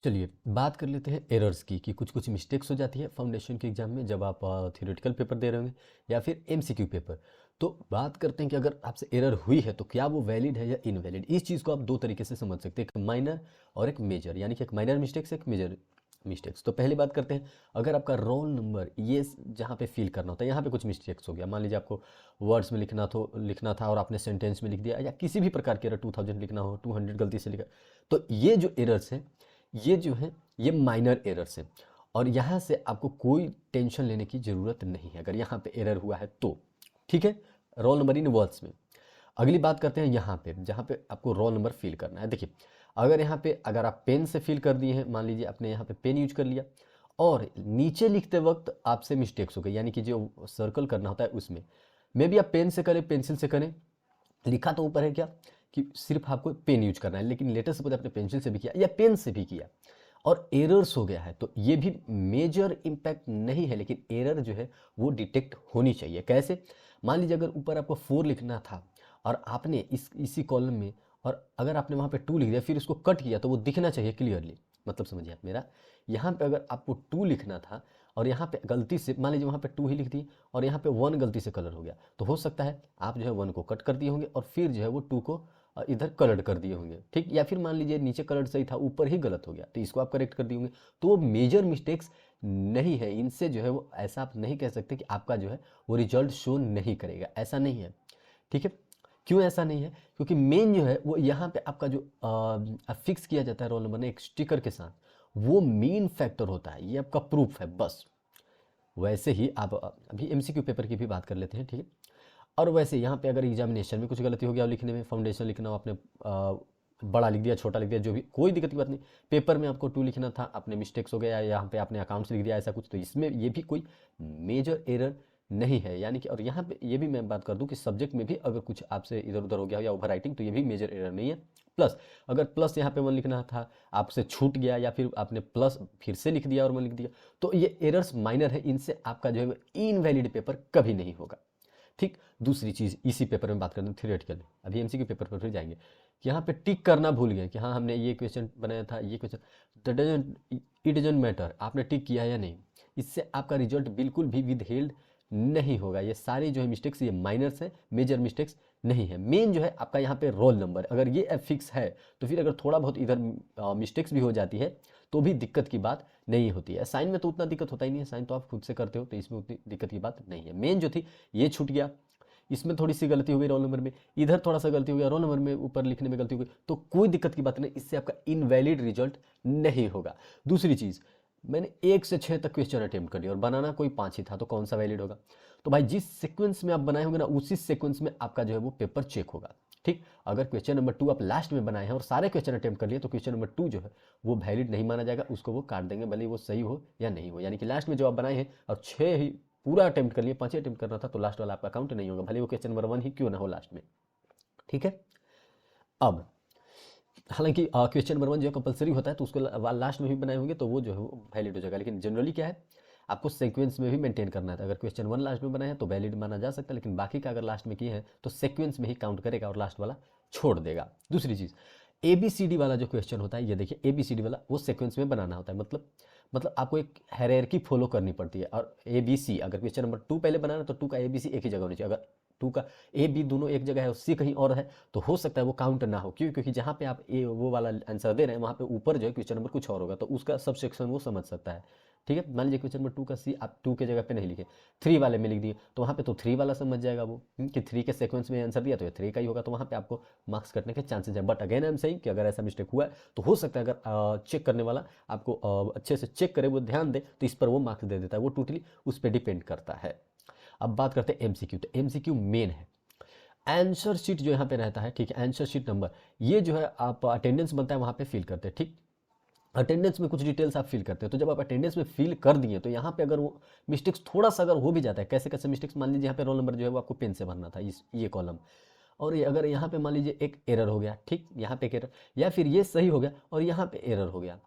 चलिए बात कर लेते हैं एरर्स की कि कुछ मिस्टेक्स हो जाती है फाउंडेशन के एग्जाम में जब आप थ्योरेटिकल पेपर दे रहे होंगे या फिर एमसीक्यू पेपर। तो बात करते हैं कि अगर आपसे एरर हुई है तो क्या वो वैलिड है या इनवैलिड। इस चीज़ को आप दो तरीके से समझ सकते हैं, एक माइनर और एक मेजर, यानी कि एक माइनर मिस्टेक्स एक मेजर मिस्टेक्स। तो पहली बात करते हैं, अगर आपका रोल नंबर ये जहाँ पे फिल करना होता है यहाँ पे कुछ मिस्टेक्स हो गया, मान लीजिए आपको वर्ड्स में लिखना था और आपने सेंटेंस में लिख दिया, या किसी भी प्रकार के एरर 2000 लिखना हो 200 गलती से लिखा, तो ये जो एरर्स हैं ये जो है ये माइनर एरर्स हैं और यहाँ से आपको कोई टेंशन लेने की ज़रूरत नहीं है अगर यहाँ पे एरर हुआ है तो। ठीक है, रोल नंबर इन वर्ड्स में। अगली बात करते हैं यहाँ पे जहाँ पे आपको रोल नंबर फिल करना है। देखिए अगर यहाँ पे अगर आप पेन से फिल कर दिए हैं, मान लीजिए आपने यहाँ पे पेन यूज कर लिया और नीचे लिखते वक्त आपसे मिस्टेक्स हो गई, यानी कि जो सर्कल करना होता है उसमें मे बी आप पेन से करें पेंसिल से करें, लिखा तो ऊपर है क्या कि सिर्फ आपको पेन यूज करना है, लेकिन लेटर सपोज आपने पेंसिल से भी किया या पेन से भी किया और एरर्स हो गया है तो ये भी मेजर इम्पैक्ट नहीं है, लेकिन एरर जो है वो डिटेक्ट होनी चाहिए। कैसे? मान लीजिए अगर ऊपर आपको 4 लिखना था और आपने इसी कॉलम में, और अगर आपने वहाँ पे 2 लिख दिया फिर उसको कट किया तो वो दिखना चाहिए क्लियरली। मतलब समझिए आप मेरा, यहाँ पे अगर आपको 2 लिखना था और यहाँ पे गलती से मान लीजिए वहाँ पे 2 ही लिख दिए और यहाँ पे 1 गलती से कलर हो गया, तो हो सकता है आप जो है 1 को कट कर दिए होंगे और फिर जो है वो 2 को इधर कलर्ड कर दिए होंगे। ठीक, या फिर मान लीजिए नीचे कलर्ड सही था ऊपर ही गलत हो गया तो इसको आप करेक्ट कर दिए होंगे। तो वो मेजर मिस्टेक्स नहीं है, इनसे जो है वो ऐसा आप नहीं कह सकते कि आपका जो है वो रिजल्ट शो नहीं करेगा, ऐसा नहीं है। ठीक है, क्यों ऐसा नहीं है? क्योंकि मेन जो है वो यहाँ पे आपका जो फिक्स किया जाता है रोल नंबर ने एक स्टिकर के साथ, वो मेन फैक्टर होता है, ये आपका प्रूफ है बस। वैसे ही आप अभी एमसीक्यू पेपर की भी बात कर लेते हैं। ठीक है, और वैसे यहाँ पे अगर एग्जामिनेशन में कुछ गलती हो गया लिखने में, फाउंडेशन लिखना हो आपने बड़ा लिख दिया छोटा लिख दिया, जो भी कोई दिक्कत की बात नहीं। पेपर में आपको 2 लिखना था आपने मिस्टेक्स हो गया, यहाँ पे आपने अकाउंट्स लिख दिया ऐसा कुछ, तो इसमें ये भी कोई मेजर एरर नहीं है। यानी कि और यहाँ पे ये भी मैं बात कर दूं कि सब्जेक्ट में भी अगर कुछ आपसे इधर उधर हो गया या ओवर राइटिंग तो ये भी मेजर एरर नहीं है। प्लस अगर प्लस यहाँ पे 1 लिखना था आपसे छूट गया या फिर आपने प्लस फिर से लिख दिया और 1 लिख दिया, तो ये एरर्स माइनर है, इनसे आपका जो है इनवैलिड पेपर कभी नहीं होगा। ठीक, दूसरी चीज़ इसी पेपर में बात करते हैं थ्योरेटिकल, अभी एमसीक्यू पेपर पर फिर जाएंगे कि यहाँ पे टिक करना भूल गए कि हाँ हमने ये क्वेश्चन बनाया था ये क्वेश्चन, इट डजेंट मैटर आपने टिक किया या नहीं, इससे आपका रिजल्ट बिल्कुल भी विदहेल्ड नहीं होगा। ये सारे जो है मिस्टेक्स ये माइनर्स है, मेजर मिस्टेक्स नहीं है। मेन जो है आपका यहाँ पे रोल नंबर, अगर ये फिक्स है तो फिर अगर थोड़ा बहुत इधर मिस्टेक्स भी हो जाती है तो भी दिक्कत की बात नहीं होती है। साइन में तो उतना दिक्कत होता ही नहीं है, साइन तो आप खुद से करते हो तो इसमें उतनी दिक्कत की बात नहीं है। मेन जो थी ये छूट गया, इसमें थोड़ी सी गलती हो गई रोल नंबर में, इधर थोड़ा सा गलती हो गया रोल नंबर में ऊपर लिखने में गलती हो गई, तो कोई दिक्कत की बात नहीं, इससे आपका इनवैलिड रिजल्ट नहीं होगा। दूसरी चीज़, मैंने 1 से 6 तक क्वेश्चन अटेम्प्ट कर लिया और बनाना कोई 5 ही था तो कौन सा वैलिड होगा? तो भाई जिस सीक्वेंस में आप बनाए होंगे ना उसी सीक्वेंस में आपका जो है वो पेपर चेक होगा। ठीक, अगर क्वेश्चन नंबर 2 आप लास्ट में बनाए हैं और सारे क्वेश्चन अटेम्प्ट कर लिए तो क्वेश्चन नंबर 2 जो है वो वैलिड नहीं माना जाएगा, उसको वो काट देंगे भले वो सही हो या नहीं हो। यानी कि लास्ट में जो आप बनाए हैं और 6 ही पूरा अटेम्प्ट कर लिए, 5 ही अटेम्प्ट करना था तो लास्ट वाला आपका काउंट नहीं होगा, भले वो क्वेश्चन नंबर 1 ही क्यों ना हो लास्ट में। ठीक है, अब हालांकि क्वेश्चन नंबर 1 जो है कंपलसरी होता है तो उसको लास्ट में भी बनाए होंगे तो वो जो है वो वैलिड हो जाएगा, लेकिन जनरली क्या है आपको सीक्वेंस में भी मेंटेन करना है। अगर क्वेश्चन 1 लास्ट में बनाए हैं तो वैलिड माना जा सकता है, लेकिन बाकी का अगर लास्ट में किए हैं तो सीक्वेंस में ही काउंट करेगा और लास्ट वाला छोड़ देगा। दूसरी चीज़, ए बी सी डी वाला जो क्वेश्चन होता है, ये देखिए ए बी सी डी वाला वो सीक्वेंस में बनाना होता है, मतलब आपको एक हायरार्की फॉलो करनी पड़ती है। और ए बी सी अगर क्वेश्चन नंबर 2 पहले बनाना तो 2 का ए बी सी एक ही जगह होनी चाहिए, अगर 2 का ए बी दोनों एक जगह है और सी कहीं और है तो हो सकता है वो काउंट ना हो। क्यों? क्योंकि जहाँ पे आप ए वो वाला आंसर दे रहे हैं वहाँ पे ऊपर जो है क्वेश्चन नंबर कुछ और होगा तो उसका सब सेक्शन वो समझ सकता है। ठीक है, मान लीजिए क्वेश्चन नंबर 2 का सी आप 2 के जगह पे नहीं लिखे, 3 वाले में लिख दिए तो वहाँ पे तो 3 वाला समझ जाएगा वो कि 3 के सीक्वेंस में आंसर दिया तो ये 3 का ही होगा, तो वहाँ पे आपको मार्क्स कटने के चांसेस है। But again I am saying कि अगर ऐसा मिस्टेक हुआ है तो हो सकता है अगर चेक करने वाला आपको अच्छे से चेक करे, वो ध्यान दे तो इस पर वो मार्क्स दे देता है, वो टोटली उस पर डिपेंड करता है। अब बात करते हैं एमसीक्यू, तो एमसीक्यू मेन है। आंसर शीट जो यहाँ पे रहता है, ठीक है, आंसर शीट नंबर ये जो है आप अटेंडेंस बनता है वहाँ पे फिल करते हैं। ठीक, अटेंडेंस में कुछ डिटेल्स आप फिल करते हैं, तो जब आप अटेंडेंस में फिल कर दिए तो यहाँ पे अगर वो मिस्टेक्स थोड़ा सा अगर हो भी जाता है, कैसे कैसे मिस्टेक्स, मान लीजिए यहाँ पे रोल नंबर जो है वो आपको पेन से भरना था इस ये कॉलम, और ये अगर यहाँ पे मान लीजिए एक एरर हो गया, ठीक, यहाँ पे एक एरर, या फिर ये सही हो गया और यहाँ पे एरर हो गया,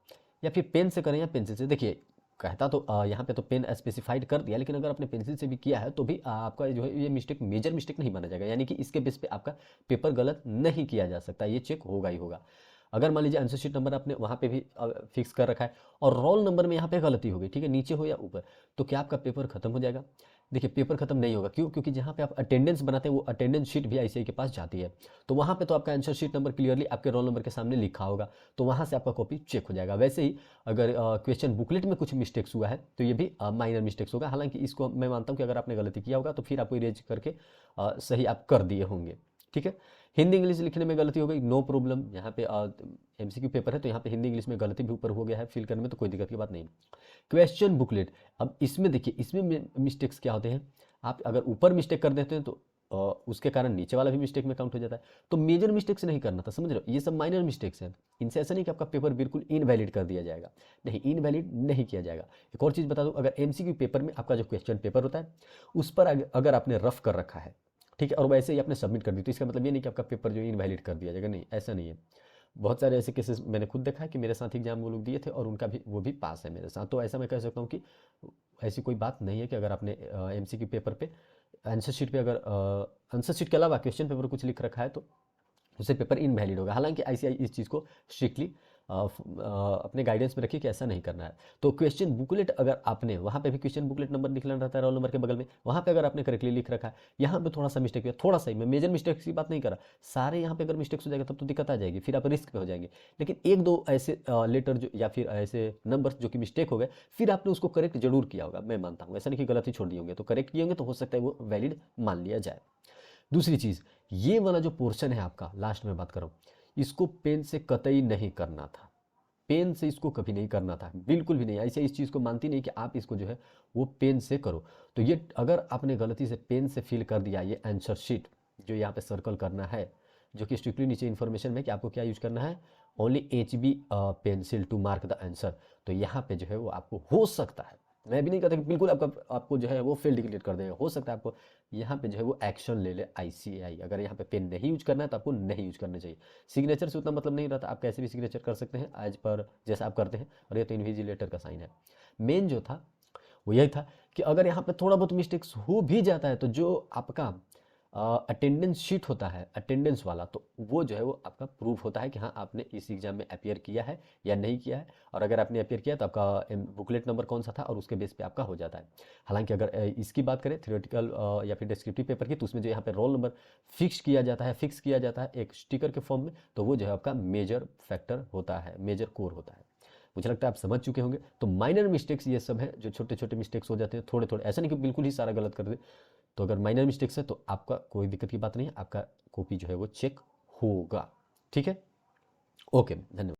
या फिर पेन से करें या पेंसिल से, देखिए कहता तो यहाँ पे तो पेन स्पेसिफाइड कर दिया, लेकिन अगर आपने पेंसिल से भी किया है तो भी आपका जो है ये मिस्टेक मेजर मिस्टेक नहीं माना जाएगा, यानी कि इसके बेस पे आपका पेपर गलत नहीं किया जा सकता, ये चेक होगा ही होगा। अगर मान लीजिए आंसर शीट नंबर आपने वहाँ पे भी फिक्स कर रखा है और रोल नंबर में यहाँ पे गलती हो गई, ठीक है, नीचे हो या ऊपर, तो क्या आपका पेपर खत्म हो जाएगा? देखिए पेपर खत्म नहीं होगा, क्यों? क्योंकि जहाँ पे आप अटेंडेंस बनाते हैं वो अटेंडेंस शीट भी आईसीआई के पास जाती है, तो वहाँ पे तो आपका आंसर शीट नंबर क्लियरली आपके रोल नंबर के सामने लिखा होगा, तो वहाँ से आपका कॉपी चेक हो जाएगा। वैसे ही अगर क्वेश्चन बुकलेट में कुछ मिस्टेक्स हुआ है तो ये भी माइनर मिस्टेक्स होगा, हालांकि इसको मैं मानता हूँ कि अगर आपने गलती किया होगा तो फिर आपको इरेज करके सही आप कर दिए होंगे, ठीक है। हिंदी इंग्लिश लिखने में गलती हो गई, नो प्रॉब्लम, यहाँ पे एमसीक्यू पेपर है तो यहाँ पे हिंदी इंग्लिश में गलती भी ऊपर हो गया है फिल करने में, तो कोई दिक्कत की बात नहीं। क्वेश्चन बुकलेट, अब इसमें देखिए इसमें मिस्टेक्स क्या होते हैं, आप अगर ऊपर मिस्टेक कर देते हैं तो उसके कारण नीचे वाला भी मिस्टेक में काउंट हो जाता है, तो मेजर मिस्टेक्स नहीं करना था, समझ रहे हो, ये सब माइनर मिस्टेक्स हैं, इनसे ऐसा नहीं कि आपका पेपर बिल्कुल इनवैलिड कर दिया जाएगा, नहीं, इनवैलिड नहीं किया जाएगा। एक और चीज़ बता दूं, अगर एमसीक्यू पेपर में आपका जो क्वेश्चन पेपर होता है उस पर अगर आपने रफ कर रखा है, ठीक है, और वैसे ही आपने सबमिट कर दी, तो इसका मतलब ये नहीं कि आपका पेपर जो इनवैलिड कर दिया जाएगा, नहीं, ऐसा नहीं है। बहुत सारे ऐसे केसेस मैंने खुद देखा है कि मेरे साथ एग्जाम वो लोग दिए थे और उनका भी वो भी पास है मेरे साथ, तो ऐसा मैं कह सकता हूँ कि ऐसी कोई बात नहीं है कि अगर आपने एमसीक्यू पेपर पे आंसर शीट पे अगर आंसर शीट के अलावा क्वेश्चन पेपर कुछ लिख रखा है तो उससे पेपर इनवैलिड होगा। हालांकि आईसीआई इस चीज़ को स्ट्रिक्टली अपने गाइडेंस में रखिए कि ऐसा नहीं करना है। तो क्वेश्चन बुकलेट अगर आपने वहाँ पे भी क्वेश्चन बुकलेट नंबर लिखना रहता है रोल नंबर के बगल में, वहाँ पे अगर आपने करेक्टली लिख रखा है, यहाँ पे थोड़ा सा मिस्टेक हुआ, थोड़ा सा ही, मैं मेजर मिस्टेक्स की बात नहीं कर रहा, सारे यहाँ पे अगर मिस्टेक्स हो जाएगा तब तो दिक्कत आ जाएगी, फिर आप रिस्क पे हो जाएंगे। लेकिन एक दो ऐसे लेटर जो या फिर ऐसे नंबर जो कि मिस्टेक हो गए, फिर आपने उसको करेक्ट जरूर किया होगा, मैं मानता हूँ, ऐसा नहीं कि गलती छोड़ दी होंगे, तो करेक्ट किए होंगे तो हो सकता है वो वैलिड मान लिया जाए। दूसरी चीज़, ये वाला जो पोर्शन है आपका लास्ट में बात कर रहा हूँ, इसको पेन से कतई नहीं करना था, पेन से इसको कभी नहीं करना था, बिल्कुल भी नहीं, ऐसे इस चीज़ को मानती नहीं कि आप इसको जो है वो पेन से करो। तो ये अगर आपने गलती से पेन से फिल कर दिया ये आंसर शीट, जो यहाँ पे सर्कल करना है, जो कि स्ट्रिक्टली नीचे इन्फॉर्मेशन में कि आपको क्या यूज करना है, only HB pencil to mark the answer, तो यहाँ पे जो है वो आपको हो सकता है, मैं भी नहीं कहता कि बिल्कुल आपको जो है वो फेल डिक्लेयर कर देगा, हो सकता है आपको यहाँ पे जो है वो एक्शन ले ले आईसीआई, अगर यहाँ पे पेन नहीं यूज करना है तो आपको नहीं यूज करना चाहिए। सिग्नेचर से उतना मतलब नहीं रहता, आप कैसे भी सिग्नेचर कर सकते हैं एज पर जैसा आप करते हैं, और ये तो इन्विजिलेटर का साइन है। मेन जो था वो यही था कि अगर यहाँ पे थोड़ा बहुत मिस्टेक्स हो भी जाता है तो जो आपका अटेंडेंस शीट होता है अटेंडेंस वाला, तो वो जो है वो आपका प्रूफ होता है कि हाँ आपने इस एग्जाम में अपियर किया है या नहीं किया है, और अगर आपने अपियर किया तो आपका बुकलेट नंबर कौन सा था और उसके बेस पे आपका हो जाता है। हालांकि अगर इसकी बात करें थ्योरेटिकल या फिर डिस्क्रिप्टिव पेपर की, तो उसमें जो यहाँ पे रोल नंबर फिक्स किया जाता है एक स्टिकर के फॉर्म में, तो वो जो है आपका मेजर फैक्टर होता है, मेजर कोर होता है। मुझे लगता है आप समझ चुके होंगे। तो माइनर मिस्टेक्स ये सब है, जो छोटे छोटे मिस्टेक्स हो जाते हैं थोड़े थोड़े, ऐसा नहीं कि बिल्कुल ही सारा गलत कर दे, तो अगर माइनर मिस्टेक्स है तो आपका कोई दिक्कत की बात नहीं है, आपका कॉपी जो है वो चेक होगा, ठीक है। ओके, धन्यवाद।